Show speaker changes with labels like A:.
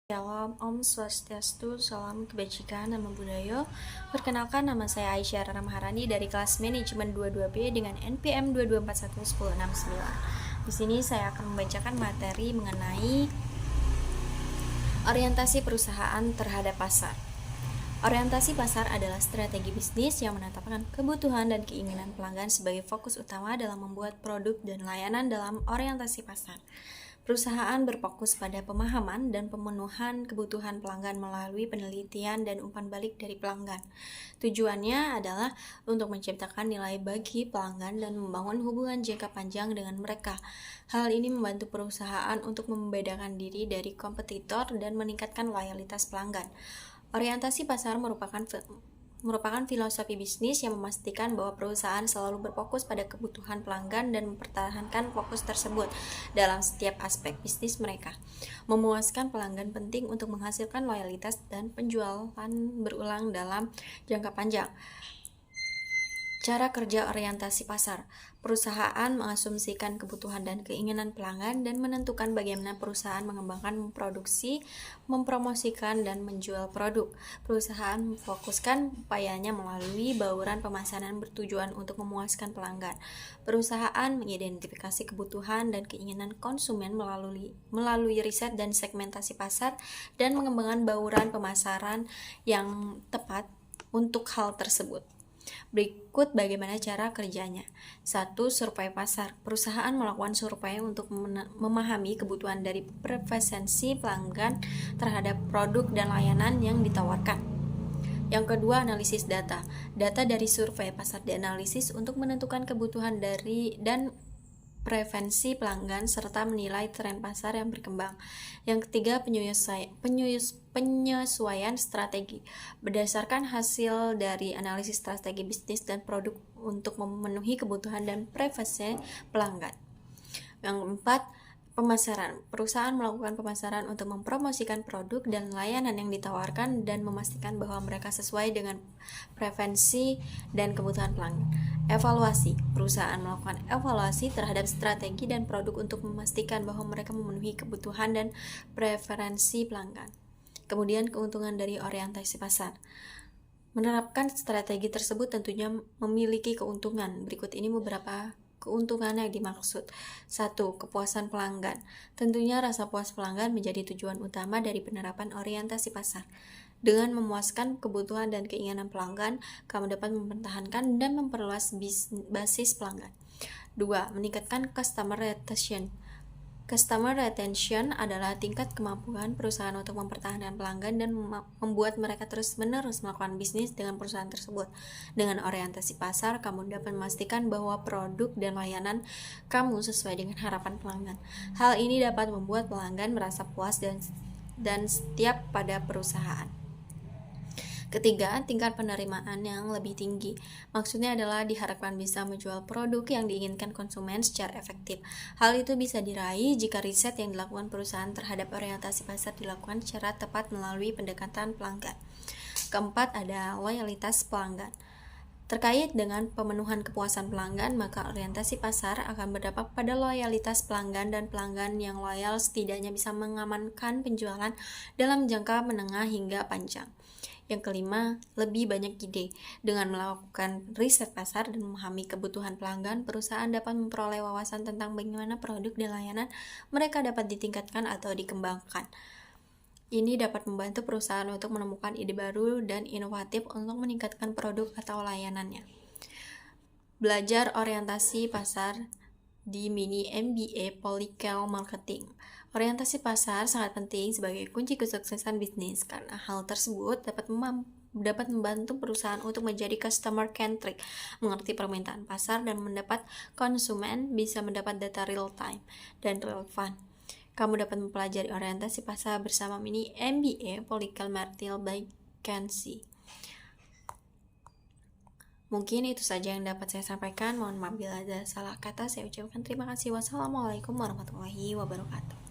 A: Shalom, Om Swastiastu, Salam Kebajikan, Nama Budaya. Perkenalkan, nama saya Aisyah Rara Maharani dari kelas Manajemen 22B dengan NPM 22411069. Di sini saya akan membacakan materi mengenai orientasi perusahaan terhadap pasar. Orientasi pasar adalah strategi bisnis yang menetapkan kebutuhan dan keinginan pelanggan sebagai fokus utama dalam membuat produk dan layanan dalam orientasi pasar. Perusahaan berfokus pada pemahaman dan pemenuhan kebutuhan pelanggan melalui penelitian dan umpan balik dari pelanggan. Tujuannya adalah untuk menciptakan nilai bagi pelanggan dan membangun hubungan jangka panjang dengan mereka. Hal ini membantu perusahaan untuk membedakan diri dari kompetitor dan meningkatkan loyalitas pelanggan. Orientasi pasar merupakan filosofi bisnis yang memastikan bahwa perusahaan selalu berfokus pada kebutuhan pelanggan dan mempertahankan fokus tersebut dalam setiap aspek bisnis mereka. Memuaskan pelanggan penting untuk menghasilkan loyalitas dan penjualan berulang dalam jangka panjang. Cara kerja orientasi pasar. Perusahaan mengasumsikan kebutuhan dan keinginan pelanggan dan menentukan bagaimana perusahaan mengembangkan, memproduksi, mempromosikan, dan menjual produk. Perusahaan memfokuskan upayanya melalui bauran pemasaran bertujuan untuk memuaskan pelanggan. Perusahaan mengidentifikasi kebutuhan dan keinginan konsumen melalui riset dan segmentasi pasar dan mengembangkan bauran pemasaran yang tepat untuk hal tersebut. Berikut bagaimana cara kerjanya. 1. Survei pasar. Perusahaan melakukan survei untuk memahami kebutuhan dari preferensi pelanggan terhadap produk dan layanan yang ditawarkan. Yang kedua, analisis data. Data dari survei pasar dianalisis untuk menentukan kebutuhan dan preferensi pelanggan serta menilai tren pasar yang berkembang. Yang ketiga, penyesuaian strategi. Berdasarkan hasil dari analisis strategi bisnis dan produk untuk memenuhi kebutuhan dan preferensi pelanggan. Yang keempat, pemasaran. Perusahaan melakukan pemasaran untuk mempromosikan produk dan layanan yang ditawarkan dan memastikan bahwa mereka sesuai dengan preferensi dan kebutuhan pelanggan. Evaluasi. Perusahaan melakukan evaluasi terhadap strategi dan produk untuk memastikan bahwa mereka memenuhi kebutuhan dan preferensi pelanggan. Kemudian keuntungan dari orientasi pasar. Menerapkan strategi tersebut tentunya memiliki keuntungan. Berikut ini beberapa keuntungan yang dimaksud. 1. Kepuasan pelanggan. Tentunya rasa puas pelanggan menjadi tujuan utama dari penerapan orientasi pasar. Dengan memuaskan kebutuhan dan keinginan pelanggan, kamu dapat mempertahankan dan memperluas basis pelanggan. 2. Meningkatkan customer retention. Customer retention adalah tingkat kemampuan perusahaan untuk mempertahankan pelanggan dan membuat mereka terus-menerus melakukan bisnis dengan perusahaan tersebut. Dengan orientasi pasar, kamu dapat memastikan bahwa produk dan layanan kamu sesuai dengan harapan pelanggan. Hal ini dapat membuat pelanggan merasa puas dan setia pada perusahaan. Ketiga, tingkat penerimaan yang lebih tinggi. Maksudnya adalah diharapkan bisa menjual produk yang diinginkan konsumen secara efektif. Hal itu bisa diraih jika riset yang dilakukan perusahaan terhadap orientasi pasar dilakukan secara tepat melalui pendekatan pelanggan. Keempat, ada loyalitas pelanggan. Terkait dengan pemenuhan kepuasan pelanggan, maka orientasi pasar akan berdampak pada loyalitas pelanggan, dan pelanggan yang loyal setidaknya bisa mengamankan penjualan dalam jangka menengah hingga panjang. Yang kelima, lebih banyak ide. Dengan melakukan riset pasar dan memahami kebutuhan pelanggan, perusahaan dapat memperoleh wawasan tentang bagaimana produk dan layanan mereka dapat ditingkatkan atau dikembangkan. Ini dapat membantu perusahaan untuk menemukan ide baru dan inovatif untuk meningkatkan produk atau layanannya. Belajar orientasi pasar di mini MBA Polykel Marketing. Orientasi pasar sangat penting sebagai kunci kesuksesan bisnis karena hal tersebut dapat membantu perusahaan untuk menjadi customer centric, mengerti permintaan pasar dan mendapat konsumen bisa mendapat data real time dan relevan. Kamu dapat mempelajari orientasi pasar bersama mini MBA Polykel Marketing by Kenzie. Mungkin itu saja yang dapat saya sampaikan. Mohon maaf bila ada salah kata. Saya ucapkan terima kasih. Wassalamualaikum warahmatullahi wabarakatuh.